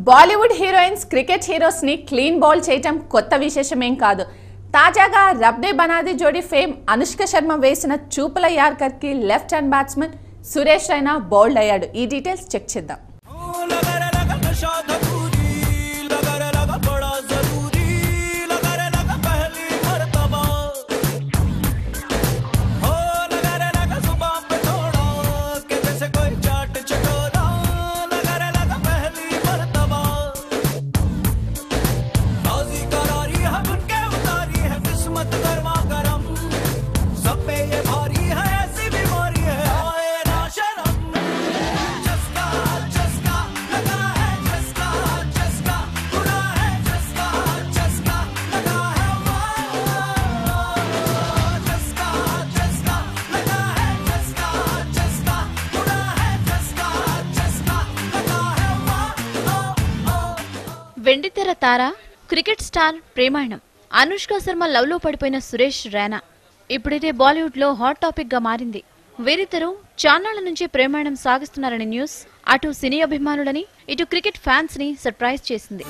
Bollywood heroines cricket heroes ని clean bowl చేయటం కొత్త విశేషమేం కాదు. తాజాగా రబ్డే బనాది జోడీ ఫేమ్ అనుష్క శర్మ వేసిన చూపుల యార్కర్ కి left hand batsmen Suresh Raina bowled అయ్యాడు. ఈ డీటెయిల్స్ చెక్ చేద్దాం. వెండితెర తార క్రికెట్ స్టార్ ప్రేమాయణం అనుష్క శర్మ లవ్ లో పడిపోయిన సురేష్ రైనా ఇప్పుడైతే బాలీవుడ్ లో హాట్ టాపిక్ గా మారింది. వీరిద్దరూ చాన్నాళ్ల నుంచి ప్రేమాయణం సాగిస్తున్నారనే న్యూస్ అటు సినీ అభిమానులని ఇటు క్రికెట్ ఫ్యాన్స్ ని సర్ప్రైజ్ చేసింది.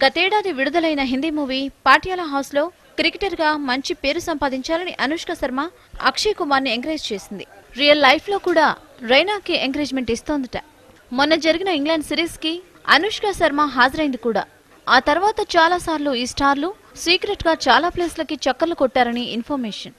గతేడాది విడుదలైన హిందీ మూవీ పాటియాలా హౌస్ లో క్రికెటర్ గా మంచి పేరు సంపాదించాలని అనుష్క శర్మ అక్షయ్ కుమార్ ని ఎంకరేజ్ చేసింది. రియల్ లైఫ్ లో కూడా రైనాకి ఎంకరేజ్మెంట్ ఇస్తోందట. మొన్న జరిగిన ఇంగ్లాండ్ సిరీస్ కి అనుష్క శర్మ హాజరైంది కూడా. ఆ తర్వాత చాలా సార్లు ఈ స్టార్లు సీక్రెట్ గా చాలా ప్లేస్లకి చక్కర్లు కొట్టారని ఇన్ఫర్మేషన్.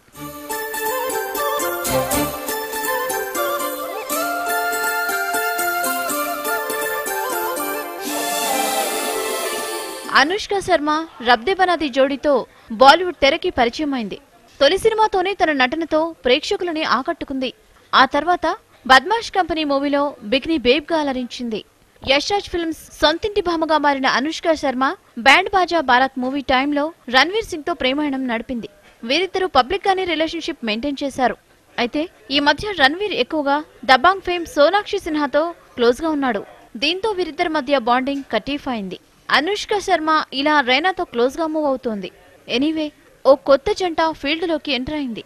అనుష్క శర్మ రబ్డే బనాది జోడీతో బాలీవుడ్ తెరకి పరిచయమైంది. తొలి సినిమాతోనే తన నటనతో ప్రేక్షకులని ఆకట్టుకుంది. ఆ తర్వాత బద్మాష్ కంపెనీ మూవీలో బికినీ బేబ్ గా అలరించింది. యష్ రాజ్ ఫిల్మ్స్ సొంతింటి భామగా మారిన అనుష్క శర్మ బ్యాండ్ బాజా బారాత్ మూవీ టైంలో రణ్వీర్ సింగ్ తో ప్రేమాయణం నడిపింది. వీరిద్దరూ పబ్లిక్ గానే రిలేషన్షిప్ మెయింటైన్ చేశారు. అయితే ఈ మధ్య రణ్వీర్ ఎక్కువగా దబాంగ్ ఫేమ్ సోనాక్షి సిన్హాతో క్లోజ్ గా ఉన్నాడు. దీంతో వీరిద్దరి మధ్య బాండింగ్ కటీఫ్ అయింది. అనుష్క శర్మ ఇలా రైనాతో క్లోజ్ గా మూవ్ అవుతోంది. ఎనీవే ఓ కొత్త జంట ఫీల్డ్ లోకి ఎంటర్ అయింది.